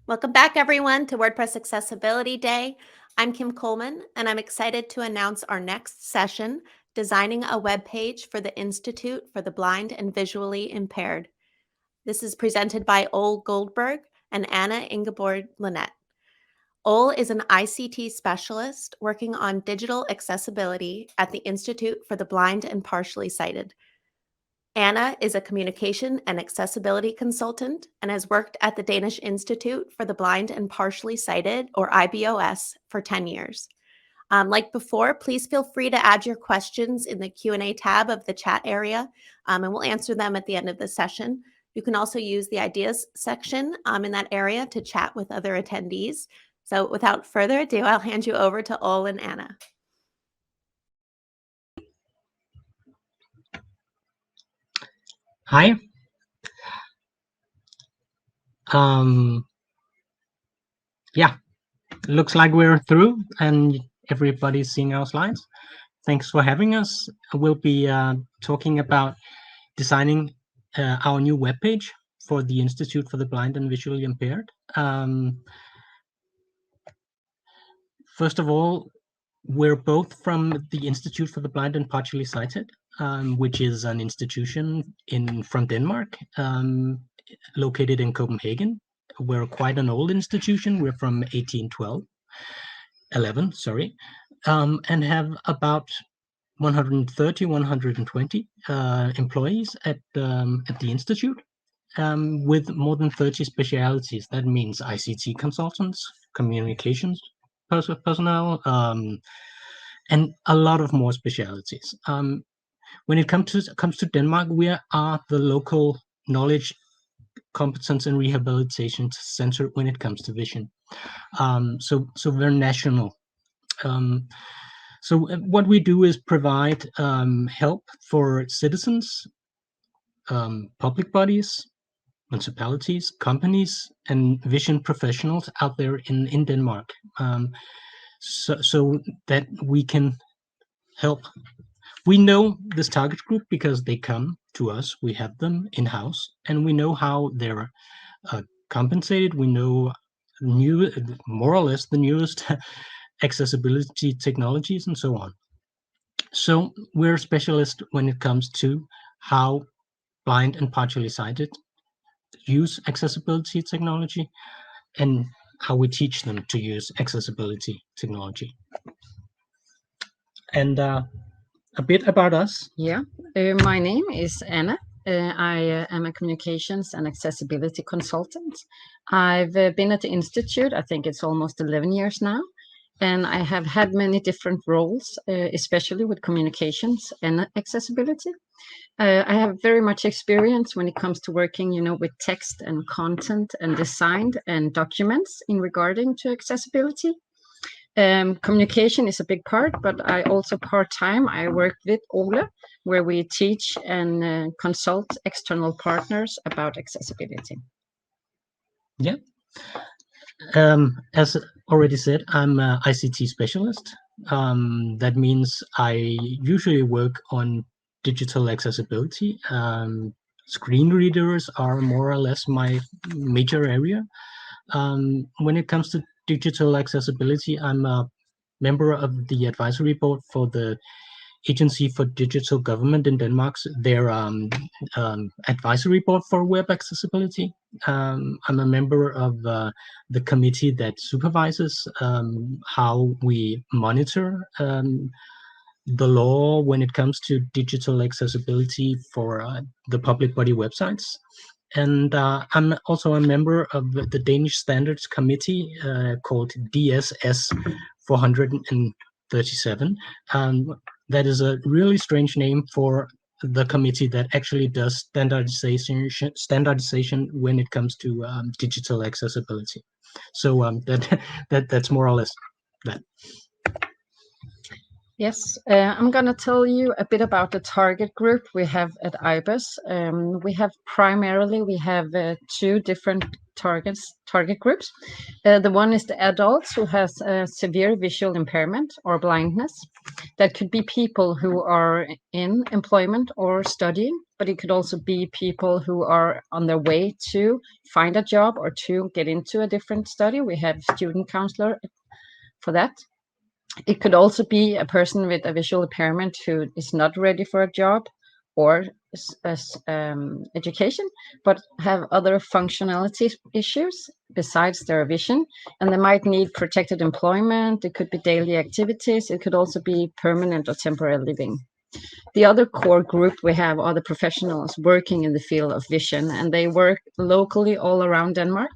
Welcome back, everyone, to WordPress Accessibility Day. I'm Kim Coleman, and I'm excited to announce our next session, Designing a Web Page for the Institute for the Blind and Visually Impaired. This is presented by Ole Goldberg and Anna Ingeborg Lynette. Ole is an ICT specialist working on digital accessibility at the Institute for the Blind and Partially Sighted. Anna is a communication and accessibility consultant and has worked at the Danish Institute for the Blind and Partially Sighted, or IBOS, for 10 years. Like before, please feel free to add your questions in the Q&A tab of the chat area, and we'll answer them at the end of the session. You can also use the ideas section in that area to chat with other attendees. So without further ado, I'll hand you over to Ole and Anna. Hi. Yeah, looks like we're through and everybody's seeing our slides. Thanks for having us. We'll be talking about designing our new webpage for the Institute for the Blind and Visually Impaired. First of all, we're both from the Institute for the Blind and Partially Sighted, which is an institution from Denmark, located in Copenhagen. We're quite an old institution. We're from 11, and have about 130, 120 employees at the institute, with more than 30 specialities. That means ICT consultants, communications personnel, and a lot of more specialities. When it comes to Denmark, we are the local knowledge, competence, and rehabilitation center when it comes to vision. So we're national. So what we do is provide help for citizens, public bodies, municipalities, companies, and vision professionals out there in Denmark, so that we can help. We know this target group because they come to us. We have them in-house, and we know how they're compensated. We know more or less the newest accessibility technologies and so on. So we're specialists when it comes to how blind and partially sighted use accessibility technology and how we teach them to use accessibility technology. And a bit about us. Yeah, my name is Anna. I am a communications and accessibility consultant. I've been at the Institute, I think it's almost 11 years now, and I have had many different roles, especially with communications and accessibility. I have very much experience when it comes to working, with text and content and design and documents in regarding to accessibility. Communication is a big part, but I also part-time, I work with Ole, where we teach and consult external partners about accessibility. Yeah. As already said, I'm an ICT specialist. That means I usually work on digital accessibility. Screen readers are more or less my major area. When it comes to digital accessibility, I'm a member of the advisory board for the Agency for Digital Government in Denmark's their advisory board for web accessibility. I'm a member of the committee that supervises how we monitor the law when it comes to digital accessibility for the public body websites. And I'm also a member of the Danish Standards Committee called DSS 437. That is a really strange name for the committee that actually does standardization when it comes to digital accessibility. So that's more or less that. Yes, I'm going to tell you a bit about the target group we have at IBOS. We have two different target groups. The one is the adults who has severe visual impairment or blindness. That could be people who are in employment or studying, but it could also be people who are on their way to find a job or to get into a different study. We have student counselor for that. It could also be a person with a visual impairment who is not ready for a job or education, but have other functionality issues besides their vision, and they might need protected employment. It could be daily activities. It could also be permanent or temporary living. The other core group we have are the professionals working in the field of vision, and they work locally all around Denmark.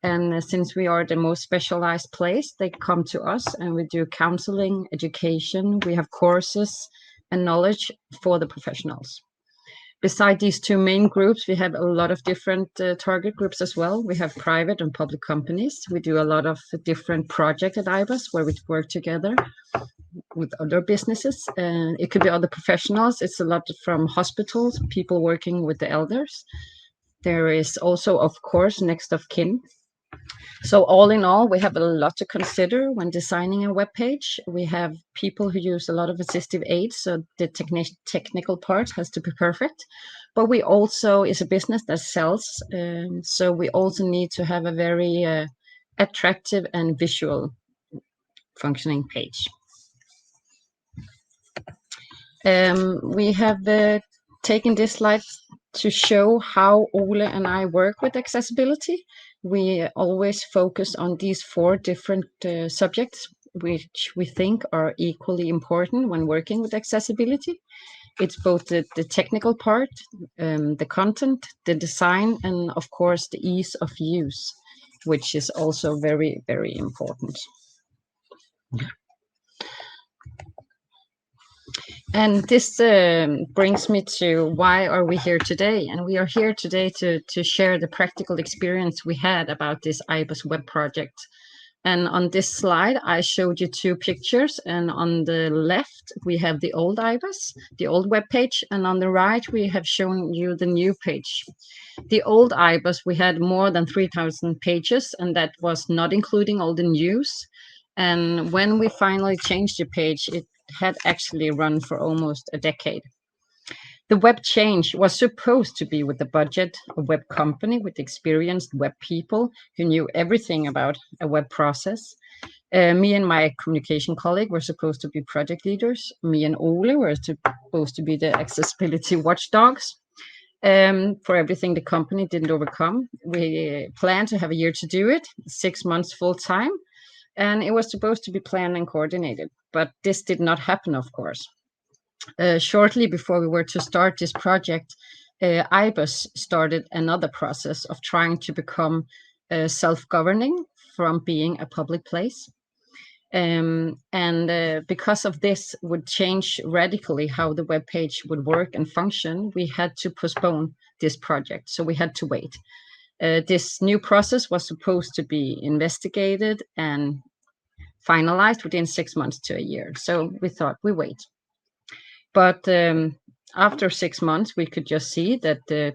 And since we are the most specialized place, they come to us and we do counseling, education. We have courses and knowledge for the professionals. Beside these two main groups, we have a lot of different target groups as well. We have private and public companies. We do a lot of different projects at IBUS where we work together with other businesses. It could be other professionals. It's a lot from hospitals, people working with the elders. There is also, of course, next of kin. So all in all, we have a lot to consider when designing a web page. We have people who use a lot of assistive aids, so the technical part has to be perfect. But we also is a business that sells, so we also need to have a very attractive and visual functioning page. We have taken this slide to show how Ole and I work with accessibility. We always focus on these 4 different subjects, which we think are equally important when working with accessibility. It's both the technical part, the content, the design, and of course the ease of use, which is also very, very important. And this brings me to why are we here today? And we are here today to share the practical experience we had about this IBUS web project. And on this slide, I showed you 2 pictures. And on the left, we have the old IBUS, the old web page. And on the right, we have shown you the new page. The old IBUS, we had more than 3,000 pages, and that was not including all the news. And when we finally changed the page, it had actually run for almost a decade. The web change was supposed to be with the budget, a web company with experienced web people who knew everything about a web process. Me and my communication colleague were supposed to be project leaders. Me and Ole were supposed to be the accessibility watchdogs for everything the company didn't overcome. We planned to have a year to do it, 6 months full time. And it was supposed to be planned and coordinated, but this did not happen, of course. Shortly before we were to start this project, IBUS started another process of trying to become self-governing from being a public place. Because of this would change radically how the web page would work and function, we had to postpone this project, so we had to wait. This new process was supposed to be investigated and finalized within 6 months to a year. So we thought we wait. But after 6 months, we could just see that the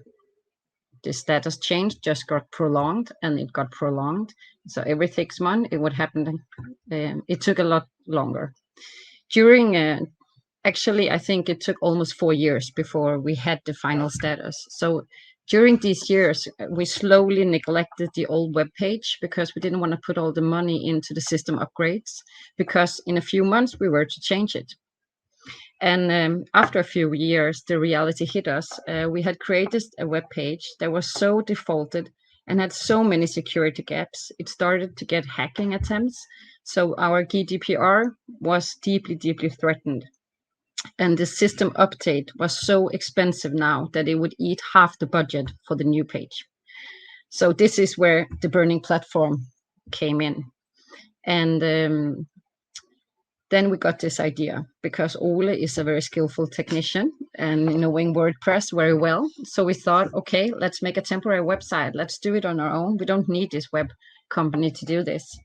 status change just got prolonged, and it got prolonged. So every 6 months, it would happen. It took a lot longer. During, actually, I think it took almost 4 years before we had the final status. So during these years, we slowly neglected the old web page because we didn't want to put all the money into the system upgrades, because in a few months we were to change it. And after a few years, the reality hit us. We had created a web page that was so defaulted and had so many security gaps. It started to get hacking attempts. So our GDPR was deeply, deeply threatened. And the system update was so expensive now that it would eat half the budget for the new page. So this is where the Burning Platform came in. And then we got this idea, because Ole is a very skillful technician and knowing WordPress very well. So we thought, okay, let's make a temporary website. Let's do it on our own. We don't need this web company to do this.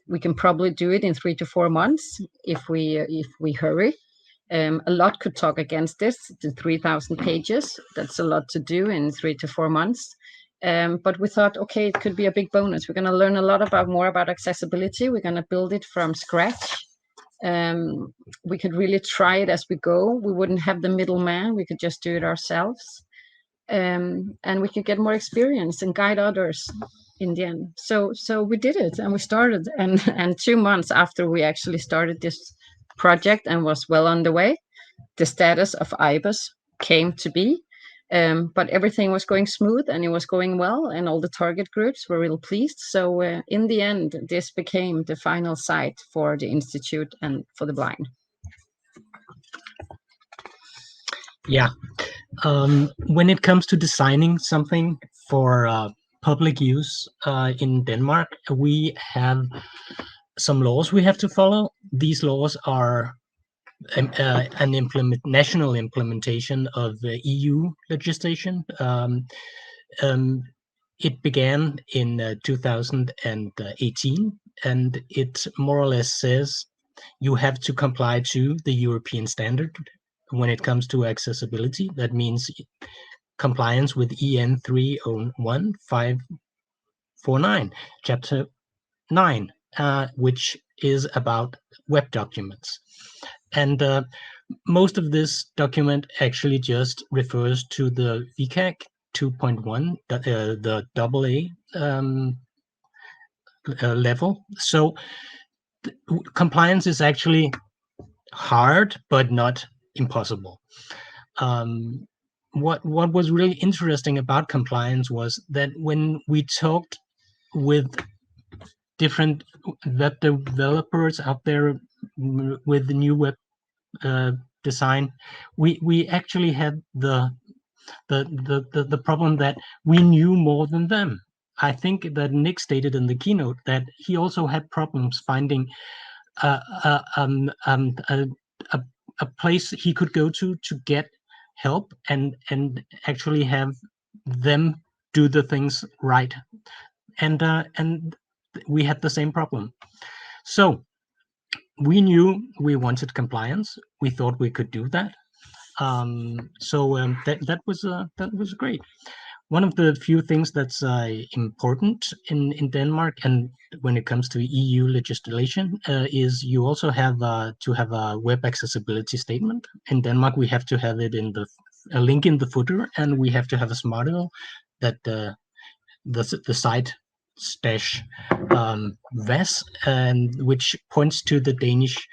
We can probably do it in 3 to 4 months if we hurry. A lot could talk against this, the 3,000 pages. That's a lot to do in 3 to 4 months. But we thought, okay, it could be a big bonus. We're going to learn a lot more about accessibility. We're going to build it from scratch. We could really try it as we go. We wouldn't have the middleman. We could just do it ourselves. And we could get more experience and guide others in the end. So we did it, and we started. And 2 months after we actually started this project and was well on the way, the status of IBIS came to be. But everything was going smooth, and it was going well, and all the target groups were real pleased. So in the end, this became the final site for the Institute and for the Blind. Yeah. When it comes to designing something for public use in Denmark, we have some laws we have to follow. These laws are an national implementation of EU legislation. It began in 2018, and it more or less says you have to comply to the European standard when it comes to accessibility. That means compliance with EN 301549, Chapter 9, which is about web documents. And most of this document actually just refers to the VCAG 2.1, the AA level. So compliance is actually hard, but not impossible. What was really interesting about compliance was that when we talked with different web developers out there with the new web design, we actually had the problem that we knew more than them. I think that Nick stated in the keynote that he also had problems finding a place he could go to get help and actually have them do the things right. And we had the same problem. So we knew we wanted compliance. We thought we could do that. That was great. One of the few things that's important in Denmark, and when it comes to EU legislation, is you also have to have a web accessibility statement. In Denmark, we have to have it in a link in the footer, and we have to have a smartl that the site /VAS, and which points to the Danish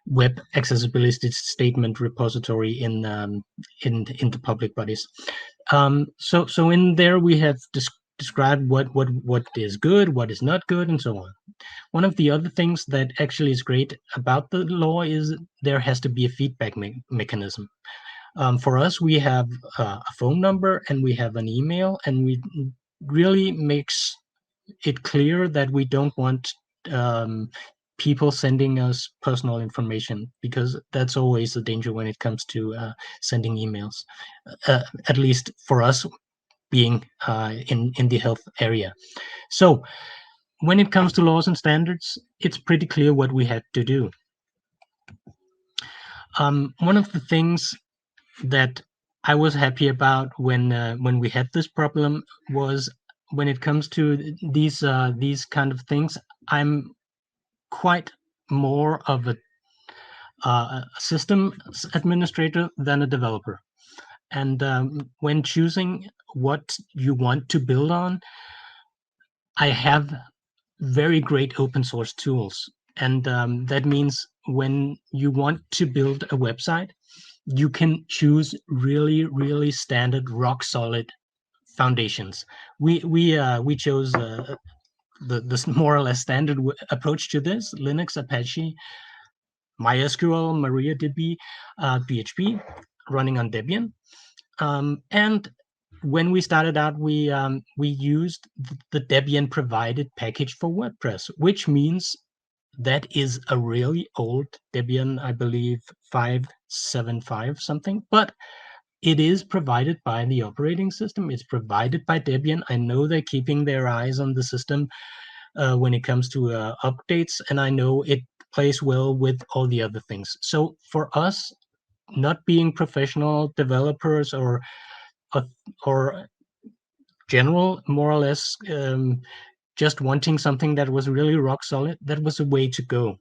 web accessibility statement repository in the public bodies. So in there we have described what is good, what is not good, and so on. One of the other things that actually is great about the law is there has to be a feedback mechanism. For us, we have a phone number and we have an email, and we really makes it clear that we don't want people sending us personal information, because that's always a danger when it comes to sending emails, at least for us being in the health area. So when it comes to laws and standards, it's pretty clear what we have to do. One of the things that I was happy about when we had this problem was when it comes to these kind of things, I'm quite more of a system administrator than a developer. And when choosing what you want to build on, I have very great open source tools. And that means when you want to build a website, you can choose really, really standard, rock solid foundations. We chose the more or less standard approach to this: Linux, Apache, MySQL, MariaDB, PHP, running on Debian. And when we started out, we used the Debian provided package for WordPress, which means that is a really old Debian, I believe 5.7.5 something, but it is provided by the operating system. It's provided by Debian. I know they're keeping their eyes on the system when it comes to updates, and I know it plays well with all the other things. So for us, not being professional developers or or general, more or less, just wanting something that was really rock solid, that was a way to go.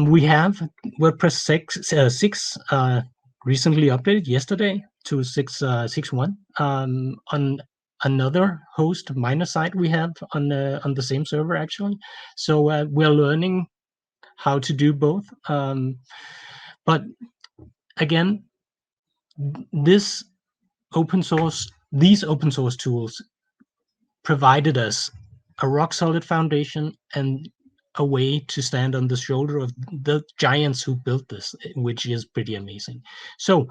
We have WordPress 6 recently updated yesterday to 6.1 on another host minor site we have on the same server actually. So we're learning how to do both. But again, these open source tools provided us a rock solid foundation and a way to stand on the shoulder of the giants who built this, which is pretty amazing. So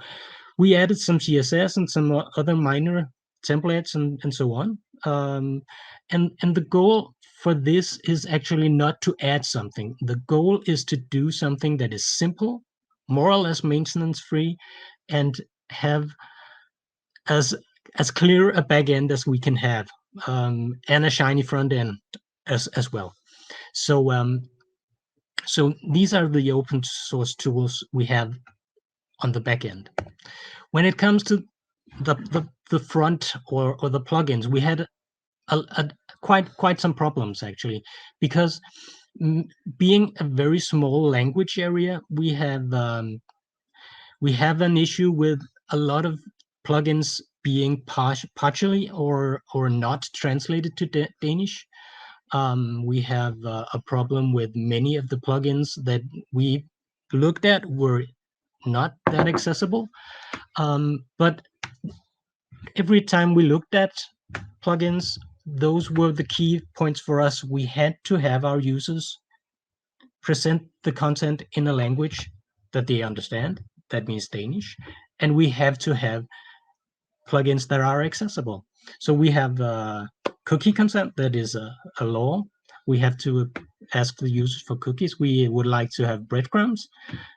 we added some CSS and some other minor templates and so on. And the goal for this is actually not to add something. The goal is to do something that is simple, more or less maintenance free, and have as clear a back end as we can have, and a shiny front end as well. So so these are the open source tools we have on the back end. When it comes to the front or the plugins, we had quite some problems actually, because being a very small language area, we have an issue with a lot of plugins being partially or not translated to Danish. We have a problem with many of the plugins that we looked at were not that accessible. But every time we looked at plugins, those were the key points for us. We had to have our users present the content in a language that they understand. That means Danish. And we have to have plugins that are accessible. So we have cookie consent, that is a law. We have to ask the users for cookies. We would like to have breadcrumbs.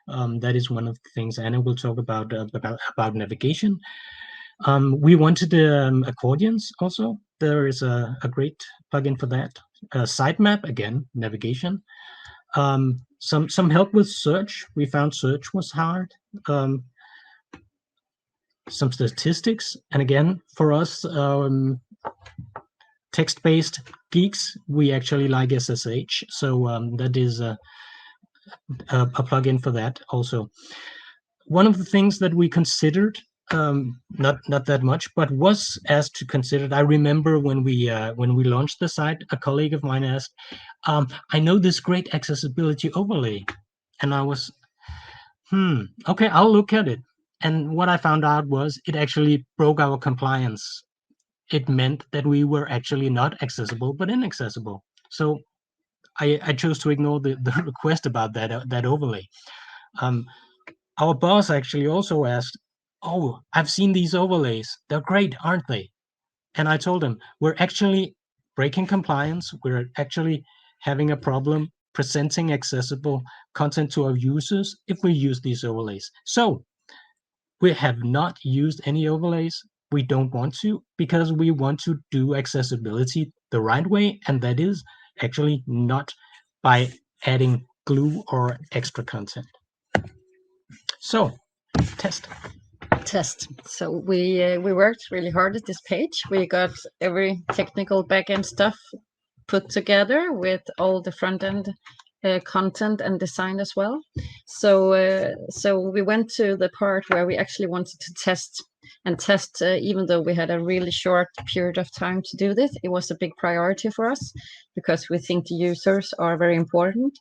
That is one of the things Anna will talk about navigation. We wanted accordions also. There is a great plugin for that. Sitemap, again, navigation. Some help with search. We found search was hard. Some statistics, and again, for us text-based geeks, we actually like SSH, so that is a plugin for that also. One of the things that we considered, not that much, but was asked to consider. I remember when we launched the site, a colleague of mine asked, I know this great accessibility overlay, and I was, okay, I'll look at it. And what I found out was it actually broke our compliance. It meant that we were actually not accessible, but inaccessible. So I chose to ignore the request about that overlay. Our boss actually also asked, oh, I've seen these overlays. They're great, aren't they? And I told him, we're actually breaking compliance. We're actually having a problem presenting accessible content to our users if we use these overlays. So we have not used any overlays. We don't want to, because we want to do accessibility the right way, and that is actually not by adding glue or extra content. So, test. So we worked really hard at this page. We got every technical backend stuff put together with all the front end content and design as well. So we went to the part where we actually wanted to test, even though we had a really short period of time to do this. It was a big priority for us because we think the users are very important.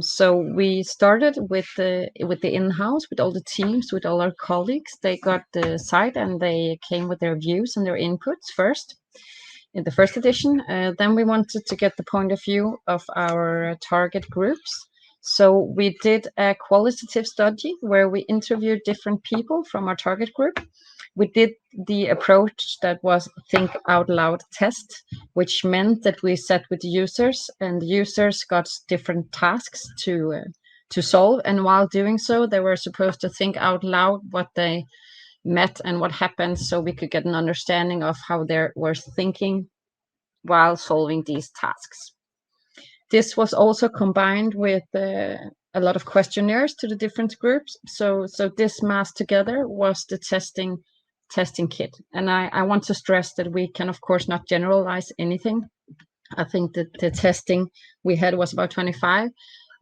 So we started with the in-house, with all the teams, with all our colleagues. They got the site and they came with their views and their inputs first in the first edition. Then we wanted to get the point of view of our target groups. So we did a qualitative study where we interviewed different people from our target group. We did the approach that was think out loud test, which meant that we sat with the users and the users got different tasks to solve. And while doing so, they were supposed to think out loud what they met and what happened, so we could get an understanding of how they were thinking while solving these tasks. This was also combined with a lot of questionnaires to the different groups. So this mass together was the testing kit. And I want to stress that we can, of course, not generalize anything. I think that the testing we had was about 25.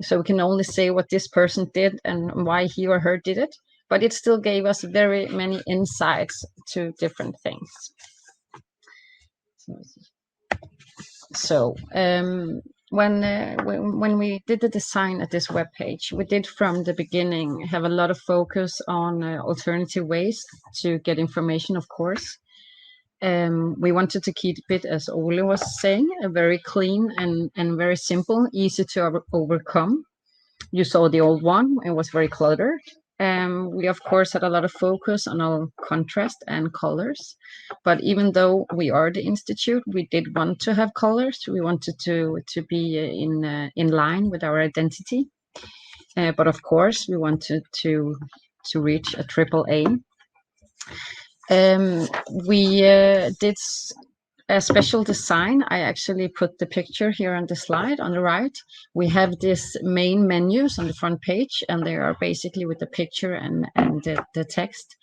So we can only say what this person did and why he or her did it. But it still gave us very many insights to different things. So when we did the design at this web page, we did from the beginning have a lot of focus on alternative ways to get information, of course. We wanted to keep it, as Ole was saying, a very clean and very simple, easy to overcome. You saw the old one, it was very cluttered. We of course had a lot of focus on our contrast and colors, but even though we are the institute, we did want to have colors. We wanted to be in line with our identity, but of course we wanted to reach a AAA. We did a special design. I actually put the picture here on the slide on the right. We have this main menus on the front page, and they are basically with the picture and the text.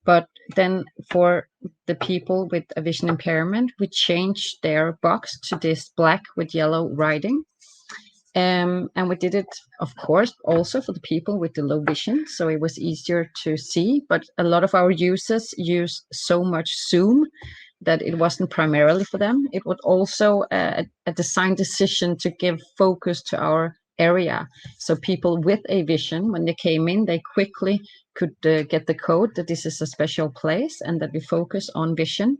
But then for the people with a vision impairment, we changed their box to this black with yellow writing. And we did it, of course, also for the people with the low vision, so it was easier to see. But a lot of our users use so much Zoom that it wasn't primarily for them. It was also a design decision to give focus to our area. So people with a vision, when they came in, they quickly could get the code that this is a special place and that we focus on vision.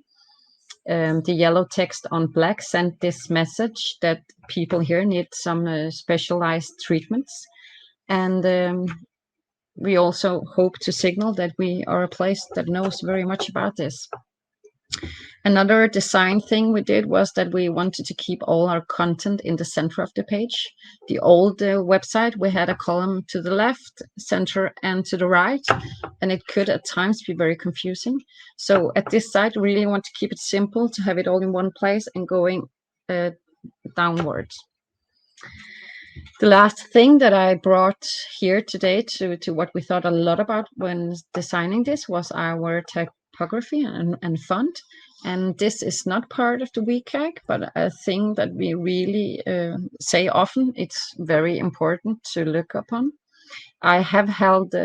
The yellow text on black sent this message that people here need some specialized treatments. And we also hope to signal that we are a place that knows very much about this. Another design thing we did was that we wanted to keep all our content in the center of the page. The old website, we had a column to the left, center, and to the right, and it could at times be very confusing. So at this site, we really want to keep it simple, to have it all in one place and going downwards. The last thing that I brought here today to what we thought a lot about when designing this was our typography and font. And this is not part of the WCAG, but a thing that we really say often. It's very important to look upon. I have held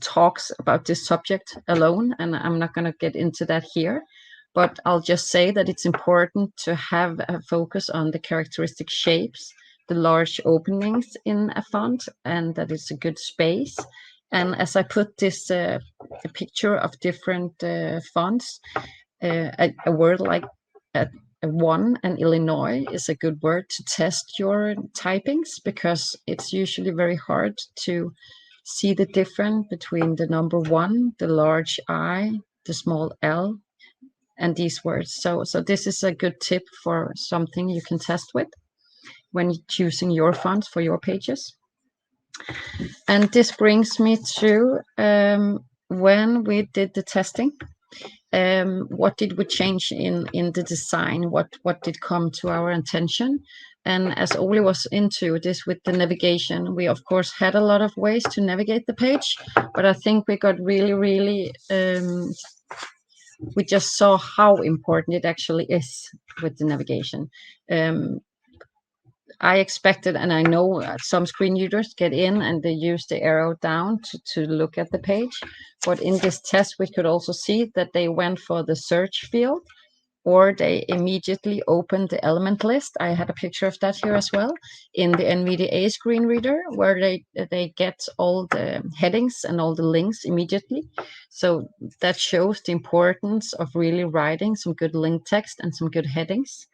talks about this subject alone, and I'm not going to get into that here. But I'll just say that it's important to have a focus on the characteristic shapes, the large openings in a font, and that it's a good space. And as I put this a picture of different fonts, a word like a one and Illinois is a good word to test your typings, because it's usually very hard to see the difference between the number one, the large I, the small L, and these words. So this is a good tip for something you can test with when choosing your fonts for your pages. And this brings me to when we did the testing, what did we change in the design? What did come to our attention? And as Ole was into this with the navigation, we of course had a lot of ways to navigate the page, but I think we got really we just saw how important it actually is with the navigation. I expected, and I know some screen readers get in and they use the arrow down to look at the page. But in this test, we could also see that they went for the search field, or they immediately opened the element list. I had a picture of that here as well in the NVDA screen reader, where they get all the headings and all the links immediately. So that shows the importance of really writing some good link text and some good headings.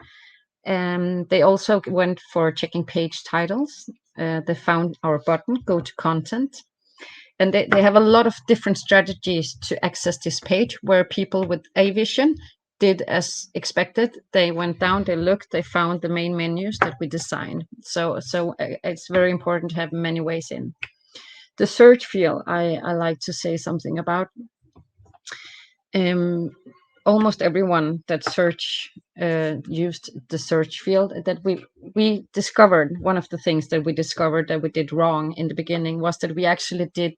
They also went for checking page titles. They found our button, go to content. And they have a lot of different strategies to access this page, where people with a vision did as expected. They went down, they looked, they found the main menus that we designed. So it's very important to have many ways in. The search field, I like to say something about. almost everyone that used the search field, that we discovered, one of the things that we discovered that we did wrong in the beginning was that we actually did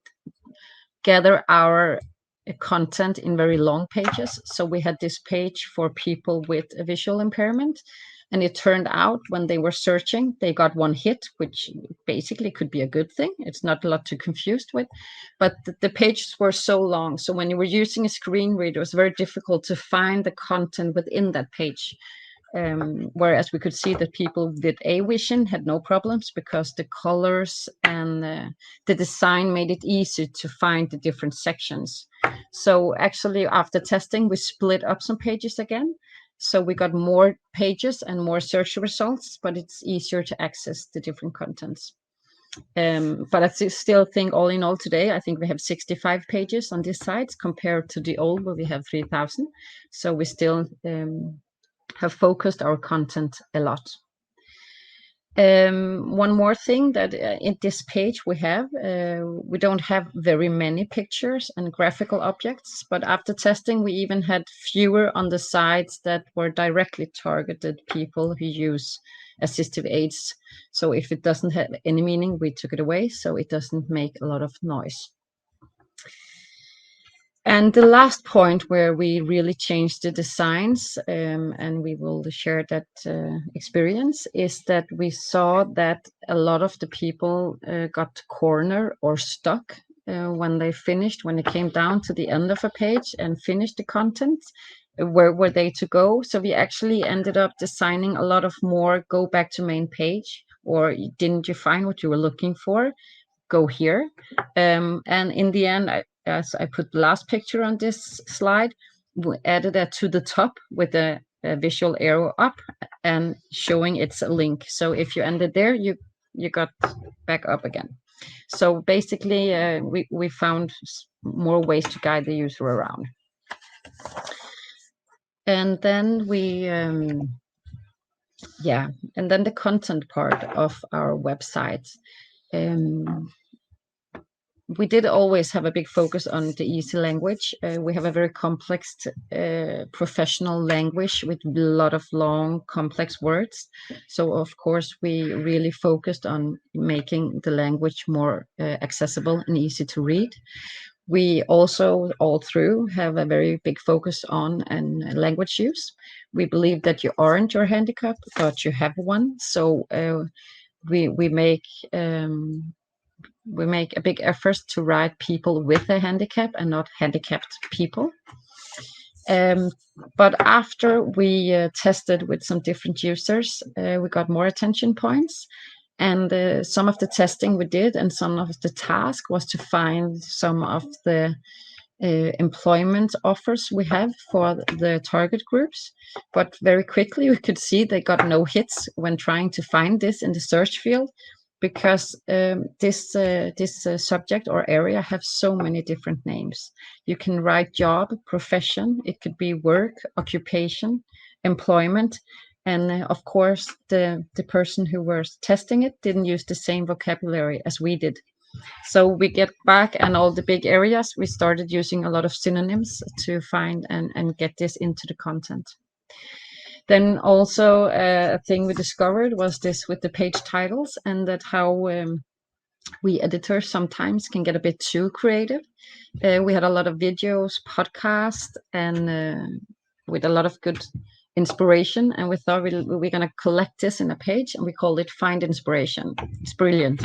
gather our content in very long pages. So we had this page for people with a visual impairment, and it turned out when they were searching, they got one hit, which basically could be a good thing. It's not a lot to confused with, but the pages were so long. So when you were using a screen reader, it was very difficult to find the content within that page. Whereas we could see that people with AVision had no problems because the colors and the design made it easy to find the different sections. So actually, after testing, we split up some pages again. So we got more pages and more search results, but it's easier to access the different contents. But I still think all in all today, I think we have 65 pages on this site compared to the old where we have 3,000. So we still have focused our content a lot. One more thing that in this page we don't have very many pictures and graphical objects, but after testing, we even had fewer on the sites that were directly targeted people who use assistive aids. So if it doesn't have any meaning, we took it away so it doesn't make a lot of noise. And the last point where we really changed the designs, and we will share that experience, is that we saw that a lot of the people got cornered or stuck when they finished, when it came down to the end of a page and finished the content. Where were they to go? So we actually ended up designing a lot of more go back to main page, or didn't you find what you were looking for? Go here. And in the end, as I put the last picture on this slide, we added that to the top with a visual arrow up and showing it's a link. So if you ended there, you got back up again. So basically, we found more ways to guide the user around. And then and then the content part of our website. We did always have a big focus on the easy language. We have a very complex professional language with a lot of long, complex words. So, of course, we really focused on making the language more accessible and easy to read. We also, all through, have a very big focus on language use. We believe that you aren't your handicap, but you have one. So we make a big effort to write people with a handicap and not handicapped people. But after we tested with some different users, we got more attention points. And some of the testing we did and some of the task was to find some of the employment offers we have for the target groups. But very quickly, we could see they got no hits when trying to find this in the search field, because this subject or area have so many different names. You can write job, profession, it could be work, occupation, employment. And of course, the person who was testing it didn't use the same vocabulary as we did. So we get back, and all the big areas, we started using a lot of synonyms to find and get this into the content. Then also a thing we discovered was this with the page titles, and that how we editors sometimes can get a bit too creative. We had a lot of videos, podcasts, and with a lot of good inspiration, and we thought we're going to collect this in a page, and we called it Find Inspiration. It's brilliant.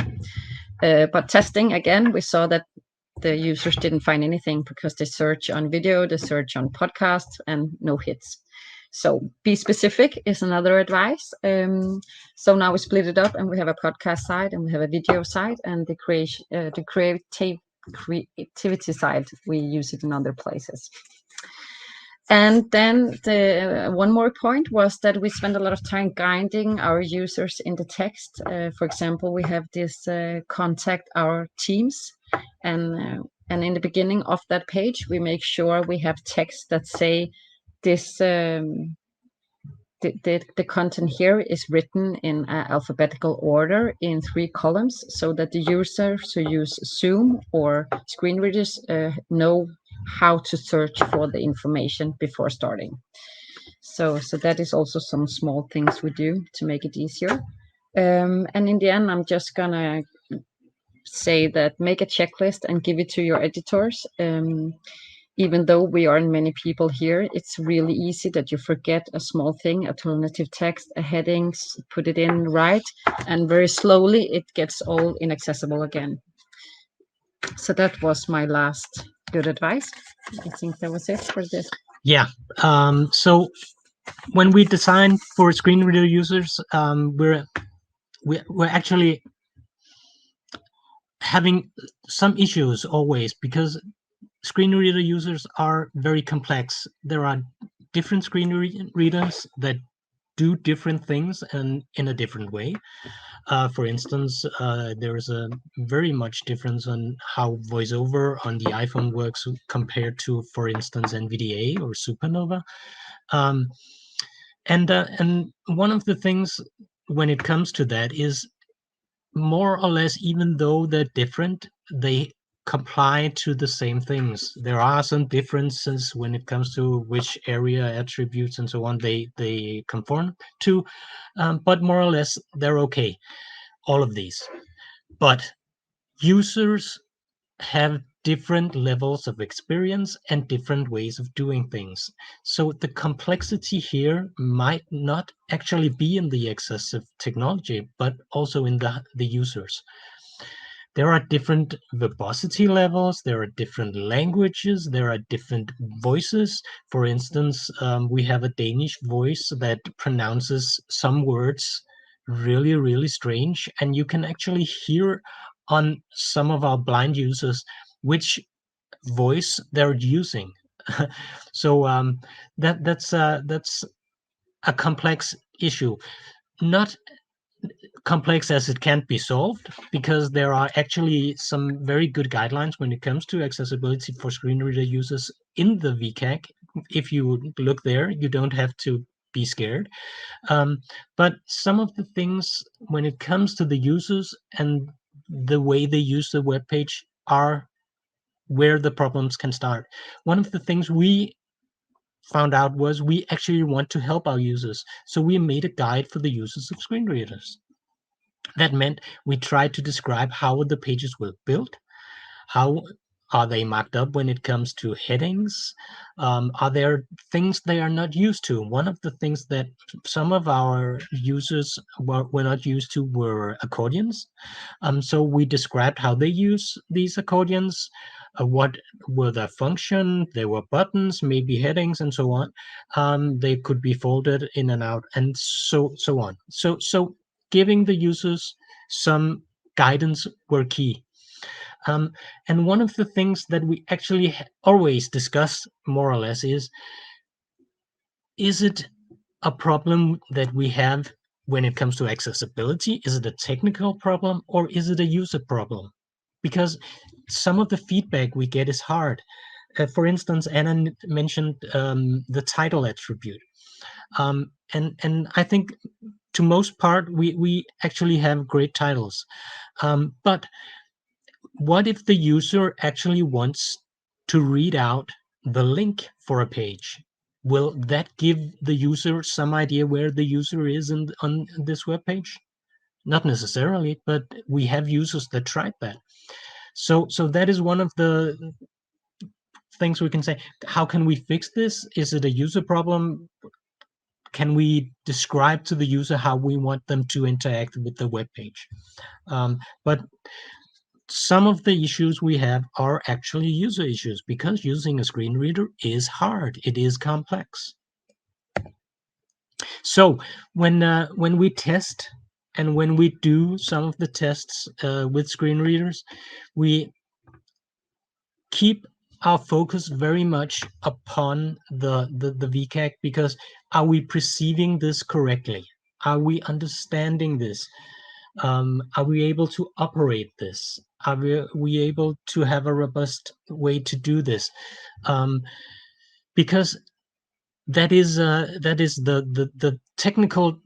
But testing again, we saw that the users didn't find anything because they search on video, they search on podcasts, and no hits. So be specific is another advice. So now we split it up, and we have a podcast side and we have a video side, and the creativity side, we use it in other places. And then the one more point was that we spend a lot of time guiding our users in the text. For example, we have this contact our teams, and in the beginning of that page, we make sure we have text that say this. The content here is written in alphabetical order in 3 columns, so that the users who use Zoom or screen readers know how to search for the information before starting. So that is also some small things we do to make it easier. And in the end, I'm just gonna say that make a checklist and give it to your editors. Even though we are many people here, it's really easy that you forget a small thing, alternative text, a headings, put it in right, and very slowly it gets all inaccessible again. So that was my last good advice. I think that was it for this. Yeah. So when we design for screen reader users, we're actually having some issues always, because screen reader users are very complex. There are different screen readers that do different things and in a different way. For instance, there is a very much difference on how VoiceOver on the iPhone works compared to, for instance, NVDA or Supernova. And one of the things when it comes to that is, more or less, even though they're different, they comply to the same things. There are some differences when it comes to which area attributes and so on they conform to, but more or less they're okay, all of these. But users have different levels of experience and different ways of doing things. So the complexity here might not actually be in the accessive technology, but also in the users. There are different verbosity levels, there are different languages, there are different voices. For instance, we have a Danish voice that pronounces some words really, really strange, and you can actually hear on some of our blind users which voice they're using. So that's a complex issue. Not complex as it can't be solved, because there are actually some very good guidelines when it comes to accessibility for screen reader users in the VCAC. If you look there, you don't have to be scared. But some of the things when it comes to the users and the way they use the web page are where the problems can start. One of the things we found out was we actually want to help our users. So we made a guide for the users of screen readers. That meant we tried to describe how the pages were built, how are they marked up when it comes to headings, are there things they are not used to. One of the things that some of our users were not used to were accordions. So we described how they use these accordions, what were their function. There were buttons, maybe headings, and so on. They could be folded in and out, and so on. So giving the users some guidance were key. And one of the things that we actually always discuss more or less is it a problem that we have when it comes to accessibility? Is it a technical problem, or is it a user problem? Because some of the feedback we get is hard. For instance, Anna mentioned the title attribute. And I think to most part, we actually have great titles. But what if the user actually wants to read out the link for a page? Will that give the user some idea where the user is on this web page? Not necessarily, but we have users that tried that. So that is one of the things we can say. How can we fix this? Is it a user problem? Can we describe to the user how we want them to interact with the web page? But some of the issues we have are actually user issues, because using a screen reader is hard. It is complex. So when we test and when we do some of the tests with screen readers, we keep our focus very much upon the VCAC, because are we perceiving this correctly? Are we understanding this? Are we able to operate this? Are we able to have a robust way to do this? Because that is the technical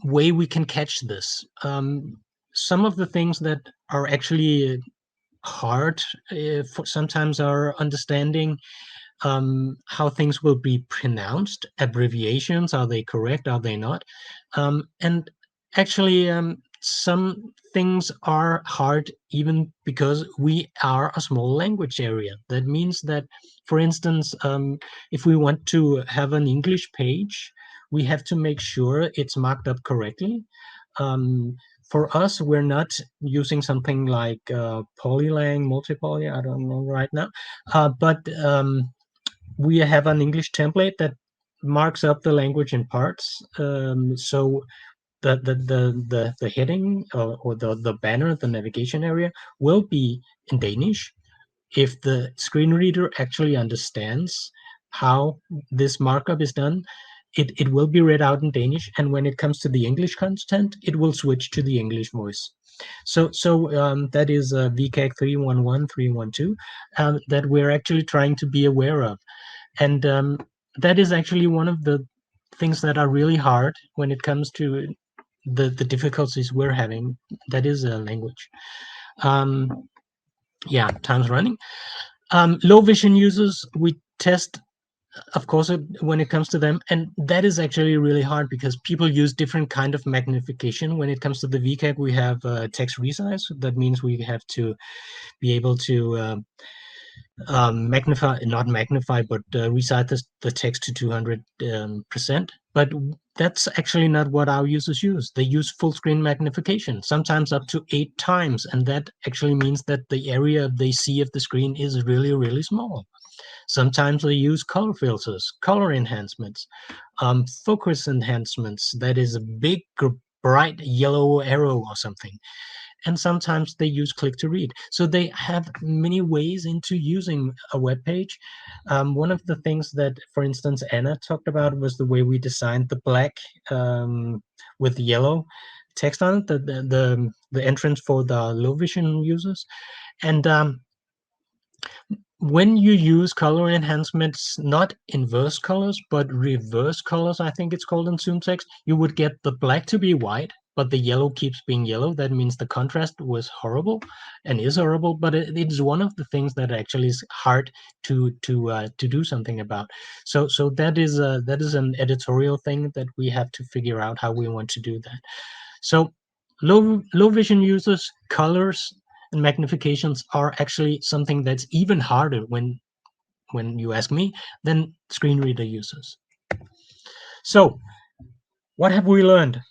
way we can catch this. Some of the things that are actually hard for sometimes our understanding how things will be pronounced, abbreviations, are they correct, are they not? And actually, some things are hard even because we are a small language area. That means that, for instance, if we want to have an English page, we have to make sure it's marked up correctly. For us, we're not using something like Polylang, Multipoly, I don't know right now, but we have an English template that marks up the language in parts. So the heading or the banner, the navigation area will be in Danish. If the screen reader actually understands how this markup is done, it will be read out in Danish. And when it comes to the English content, it will switch to the English voice. So that is VCAG 311, 312 that we're actually trying to be aware of. And that is actually one of the things that are really hard when it comes to the difficulties we're having. That is a language. Yeah, time's running. Low vision users, we test, of course, when it comes to them, and that is actually really hard because people use different kind of magnification. When it comes to the VCAG, we have text resize. That means we have to be able to not magnify, but resize the text to 200%. But that's actually not what our users use. They use full screen magnification, sometimes up to 8 times. And that actually means that the area they see of the screen is really, really small. Sometimes they use color filters, color enhancements, focus enhancements. That is a big, bright yellow arrow or something. And sometimes they use click to read. So they have many ways into using a web page. One of the things that, for instance, Anna talked about was the way we designed the black with yellow text on it, the entrance for the low vision users. And when you use color enhancements, not inverse colors, but reverse colors, I think it's called in ZoomText, you would get the black to be white, but the yellow keeps being yellow. That means the contrast was horrible and is horrible, but it is one of the things that actually is hard to do something about. So that is an editorial thing that we have to figure out how we want to do that. So low vision users, colors, and magnifications are actually something that's even harder when you ask me than screen reader users. So what have we learned?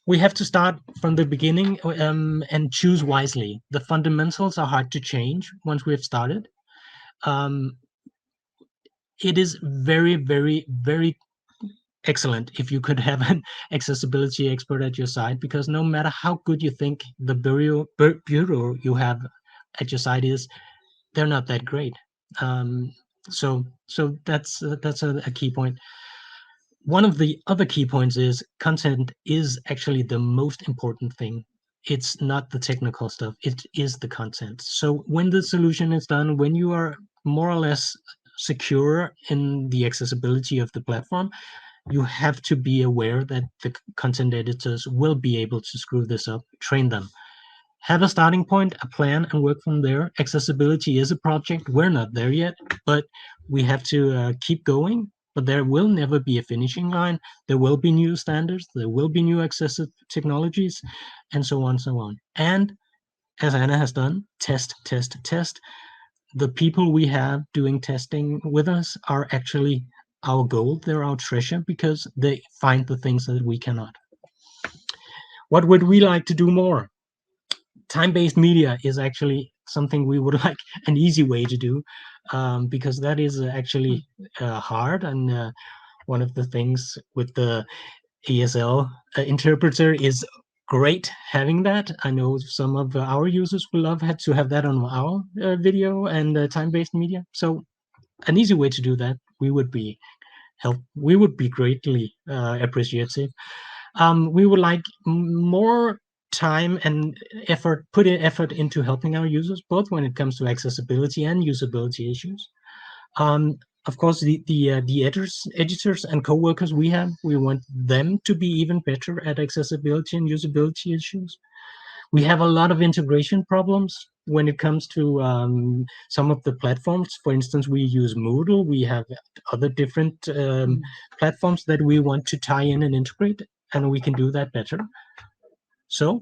We have to start from the beginning and choose wisely. The fundamentals are hard to change once we have started. It is very, very, very excellent if you could have an accessibility expert at your side, because no matter how good you think the bureau you have at your side is, they're not that great. So that's a key point. One of the other key points is content is actually the most important thing. It's not the technical stuff, it is the content. So when the solution is done, when you are more or less secure in the accessibility of the platform, you have to be aware that the content editors will be able to screw this up, train them. Have a starting point, a plan, and work from there. Accessibility is a project. We're not there yet, but we have to keep going. But there will never be a finishing line. There will be new standards. There will be new accessible technologies, and so on and so on. And as Anna has done, test, test, test. The people we have doing testing with us are actually our gold. They're our treasure because they find the things that we cannot. What would we like to do more? Time-based media is actually something we would like an easy way to do, because that is actually hard. And one of the things with the ESL interpreter is great having that. I know some of our users will love to have that on our video and time-based media. So an easy way to do that, we would be greatly appreciative. We would like more time and effort, put in effort into helping our users, both when it comes to accessibility and usability issues. Of course, the editors and co-workers we have, we want them to be even better at accessibility and usability issues. We have a lot of integration problems. when it comes to some of the platforms. For instance, we use Moodle. We have other different platforms that we want to tie in and integrate, and we can do that better. So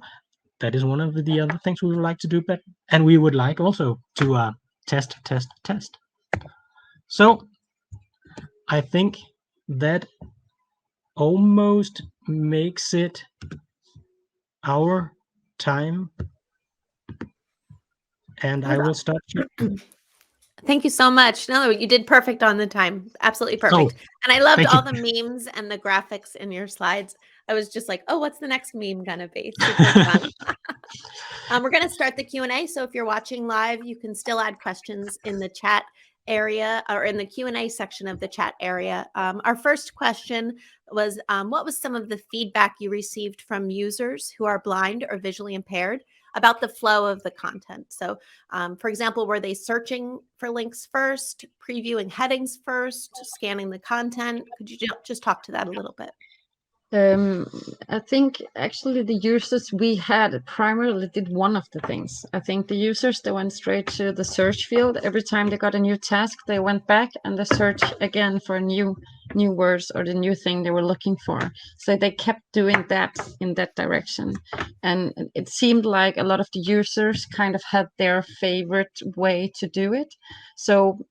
that is one of the other things we would like to do better. And we would like also to test. So I think that almost makes it our time. And I will start here. Thank you so much. No, you did perfect on the time. Absolutely perfect. And I loved all the memes and the graphics in your slides. I was just like, oh, what's the next meme going to be? Super fun. We're going to start the Q&A. So if you're watching live, you can still add questions in the chat area or in the Q&A section of the chat area. Our first question was, what was some of the feedback you received from users who are blind or visually impaired about the flow of the content? So, for example, were they searching for links first, previewing headings first, scanning the content? Could you just talk to that a little bit? I think actually the users we had primarily did one of the things. I think the users, they went straight to the search field. Every time they got a new task, they went back and they searched again for new words or the new thing they were looking for. So they kept doing that in that direction. And it seemed like a lot of the users kind of had their favorite way to do it. So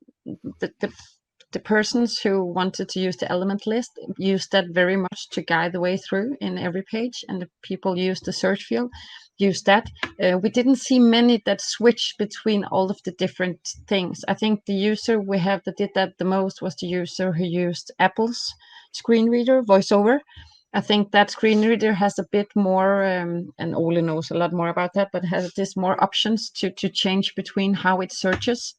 the persons who wanted to use the element list used that very much to guide the way through in every page, and the people used the search field used that. We didn't see many that switched between all of the different things. I think the user we have that did that the most was the user who used Apple's screen reader, VoiceOver. I think that screen reader has a bit more, and Ole knows a lot more about that, but has this more options to change between how it searches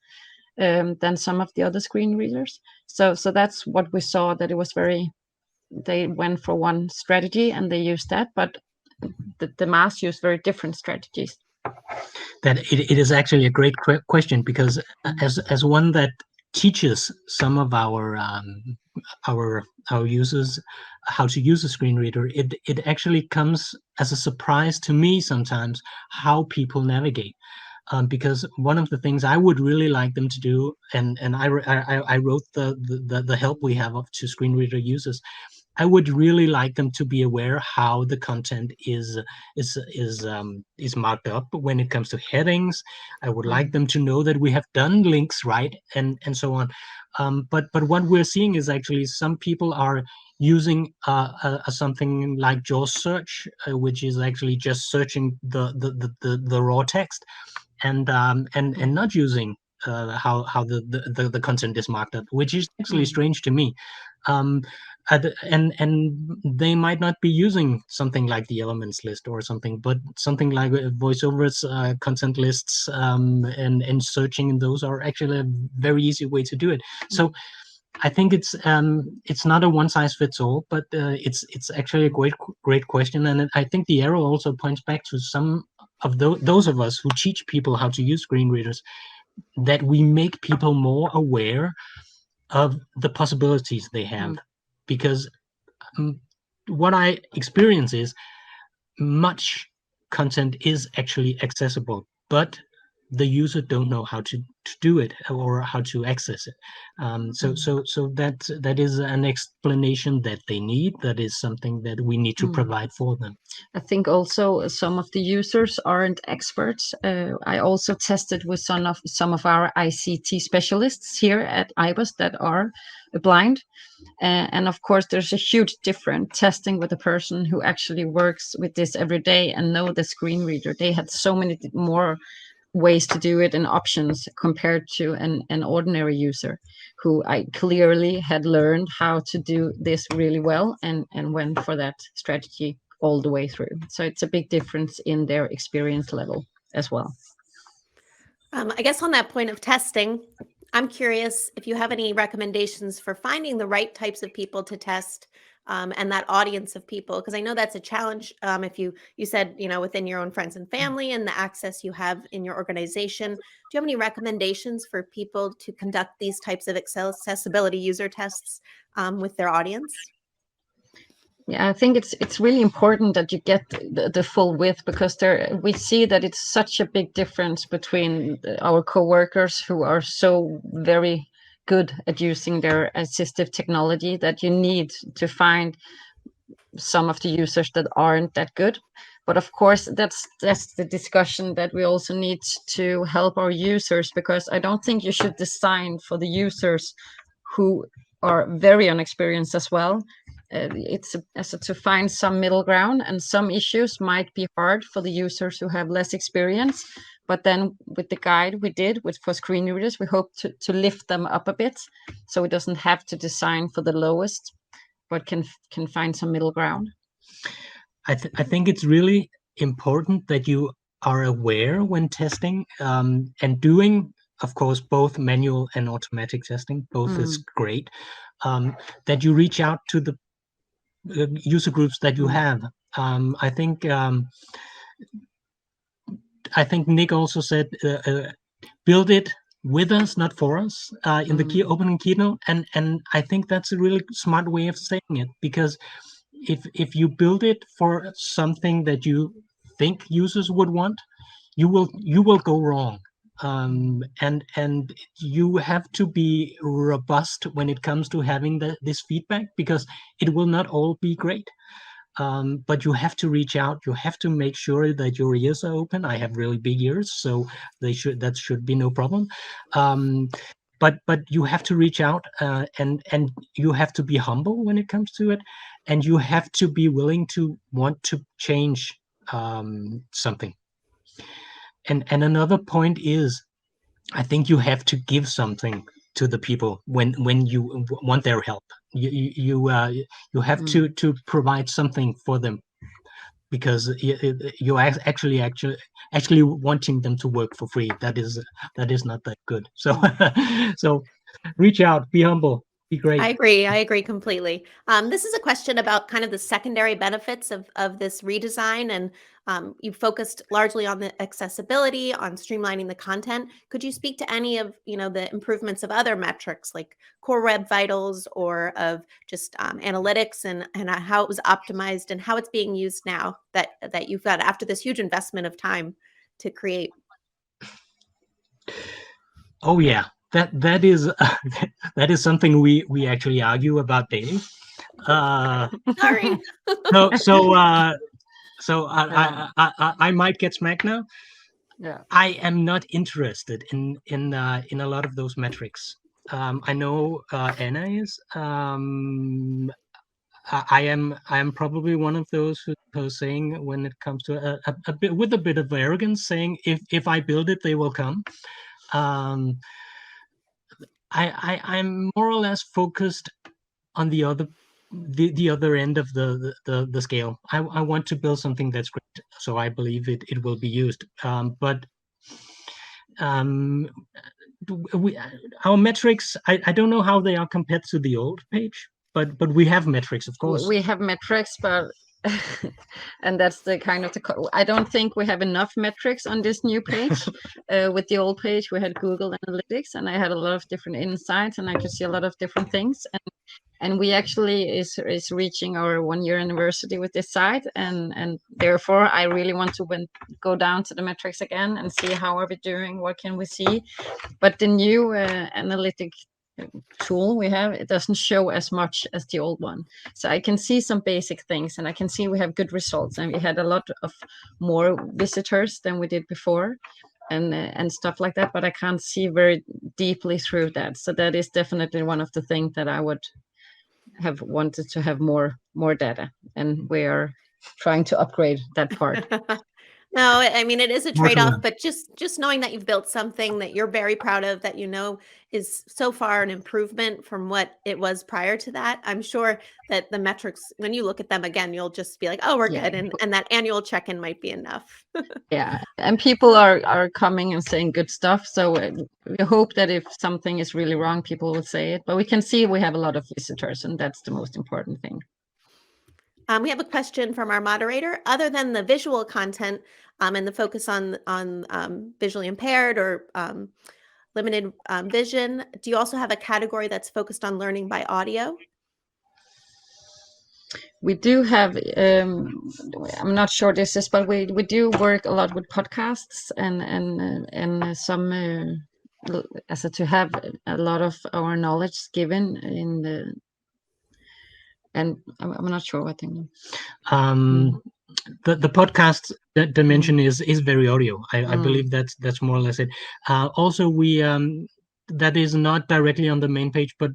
than some of the other screen readers. So that's what we saw, that it was they went for one strategy and they used that, but the mass used very different strategies. That it is actually a great question, because as one that teaches some of our users how to use a screen reader, it actually comes as a surprise to me sometimes how people navigate. Because one of the things I would really like them to do, and I wrote the help we have to screen reader users. I would really like them to be aware how the content is marked up when it comes to headings. I would like them to know that we have done links right, and so on. But what we're seeing is actually some people are using something like JAWS search, which is actually just searching the raw text, and not using how the content is marked up, which is actually strange to me. And they might not be using something like the elements list or something, but something like VoiceOver's content lists, and searching in those are actually a very easy way to do it. So I think it's not a one size fits all, but it's actually a great question, and I think the arrow also points back to some of those of us who teach people how to use screen readers, that we make people more aware of the possibilities they have. Because what I experience is much content is actually accessible, but the user don't know how to do it or how to access it. So that is an explanation that they need. That is something that we need to provide for them. I think also some of the users aren't experts. I also tested with some of our ICT specialists here at IBOS that are blind. And of course, there's a huge difference testing with a person who actually works with this every day and know the screen reader. They had so many more ways to do it and options compared to an ordinary user who I clearly had learned how to do this really well and went for that strategy all the way through. So it's a big difference in their experience level as well. I guess on that point of testing, I'm curious if you have any recommendations for finding the right types of people to test, and that audience of people, because I know that's a challenge. If you said, within your own friends and family and the access you have in your organization, do you have any recommendations for people to conduct these types of accessibility user tests with their audience? Yeah, I think it's really important that you get the full width, because we see that it's such a big difference between our coworkers who are so very good at using their assistive technology, that you need to find some of the users that aren't that good. But of course, that's the discussion that we also need to help our users, because I don't think you should design for the users who are very inexperienced as well. To find some middle ground, and some issues might be hard for the users who have less experience. But then with the guide we did for screen readers, we hope to lift them up a bit, so it doesn't have to design for the lowest, but can find some middle ground. I think it's really important that you are aware when testing and doing, of course, both manual and automatic testing. Both is great. That you reach out to the user groups that you have. I think Nick also said, build it with us, not for us, in the opening keynote, and I think that's a really smart way of saying it, because if you build it for something that you think users would want, you will go wrong. And you have to be robust when it comes to having this feedback, because it will not all be great. But you have to reach out. You have to make sure that your ears are open. I have really big ears, so that should be no problem. But you have to reach out, and you have to be humble when it comes to it, and you have to be willing to want to change something. And another point is, I think you have to give something to the people when you want their help. You have to provide something for them, because you're actually wanting them to work for free. That is not that good. So so reach out, be humble, be great. I agree completely. This is a question about kind of the secondary benefits of this redesign, and you focused largely on the accessibility, on streamlining the content. Could you speak to any of the improvements of other metrics like Core Web Vitals, or of just analytics, and how it was optimized and how it's being used now that you've got after this huge investment of time to create? Oh yeah, that is that is something we actually argue about daily. Sorry. So I might get smacked now. Yeah. I am not interested in a lot of those metrics. I know Anna is. I am probably one of those who's saying, when it comes to a bit with a bit of arrogance, saying if I build it, they will come. I'm more or less focused on the other end of the scale. I want to build something that's great, so I believe it will be used. But our metrics, I don't know how they are compared to the old page, but we have metrics, of course. We have metrics, but and that's the kind of I don't think we have enough metrics on this new page. With the old page, we had Google Analytics, and I had a lot of different insights, and I could see a lot of different things. And we actually is reaching our 1-year anniversary with this site, and therefore I really want to go down to the metrics again and see how are we doing, what can we see. But the new analytic tool we have, it doesn't show as much as the old one, so I can see some basic things, and I can see we have good results, and we had a lot of more visitors than we did before, and stuff like that, but I can't see very deeply through that. So that is definitely one of the things that I would have wanted to have more data, and we are trying to upgrade that part. No, I mean, it is a More to trade-off, learn. but just knowing that you've built something that you're very proud of, that is so far an improvement from what it was prior to that, I'm sure that the metrics, when you look at them again, you'll just be like, oh, we're Yeah. good. And that annual check-in might be enough. Yeah, and people are coming and saying good stuff, so we hope that if something is really wrong, people will say it, but we can see we have a lot of visitors, and that's the most important thing. We have a question from our moderator. Other than the visual content and the focus on visually impaired or limited vision, do you also have a category that's focused on learning by audio? We do have, I'm not sure this is, but we do work a lot with podcasts and some, as to have a lot of our knowledge given in the, and I'm not sure what they mean. The podcast dimension is very audio. I believe that's more or less it. Also, we that is not directly on the main page, but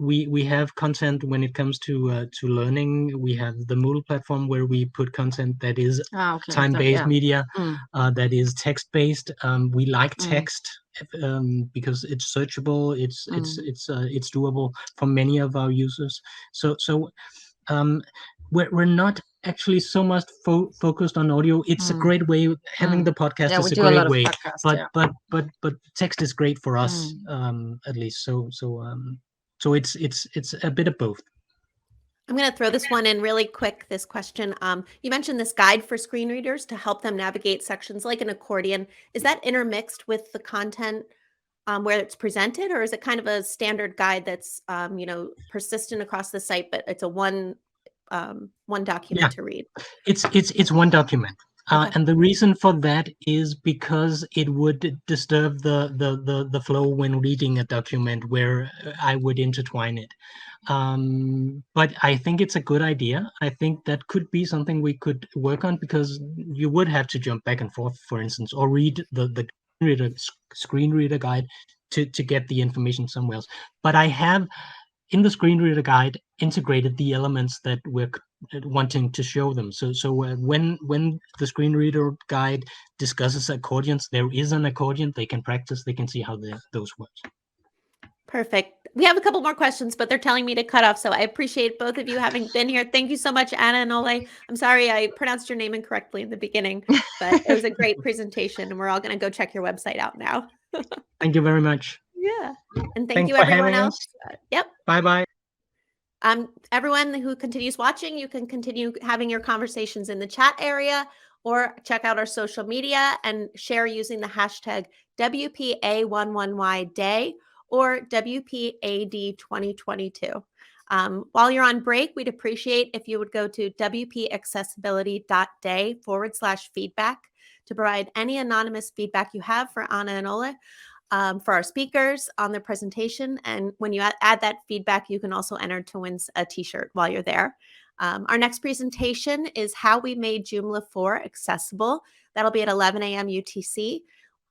we have content when it comes to learning. We have the Moodle platform where we put content that is Okay, time-based media, Mm. that is text-based. We like text because it's searchable. It's doable for many of our users. So we're not actually so much focused on audio. It's a great way. Having the podcast Yeah, we is a do a lot great of way, podcasts, but yeah. but text is great for us, at least. So it's a bit of both. I'm going to throw this one in really quick, this question. You mentioned this guide for screen readers to help them navigate sections like an accordion. Is that intermixed with the content where it's presented, or is it kind of a standard guide that's, persistent across the site, but it's a one document to read? It's one document. Okay. And the reason for that is because it would disturb the flow when reading a document where I would intertwine it. But I think it's a good idea. I think that could be something we could work on, because you would have to jump back and forth, for instance, or read the screen reader guide to get the information somewhere else. But I have, in the screen reader guide, integrated the elements that we're wanting to show them. So when the screen reader guide discusses accordions, there is an accordion. They can practice. They can see how those work. Perfect. We have a couple more questions, but they're telling me to cut off. So I appreciate both of you having been here. Thank you so much, Anna and Ole. I'm sorry I pronounced your name incorrectly in the beginning, but it was a great presentation, and we're all going to go check your website out now. Thank you very much. Yeah. And thank Thanks you, for everyone having else. Yep. Bye-bye. Everyone who continues watching, you can continue having your conversations in the chat area, or check out our social media and share using the hashtag WPA11Y or WPAD2022. While you're on break, we'd appreciate if you would go to wpaccessibility.day/feedback to provide any anonymous feedback you have for Anna and Ole, for our speakers on their presentation. And when you add that feedback, you can also enter to win a t-shirt while you're there. Our next presentation is how we made Joomla 4 accessible. That'll be at 11 a.m. UTC.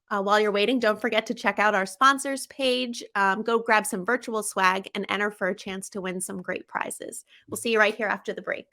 While you're waiting, don't forget to check out our sponsors page. Go grab some virtual swag and enter for a chance to win some great prizes. We'll see you right here after the break.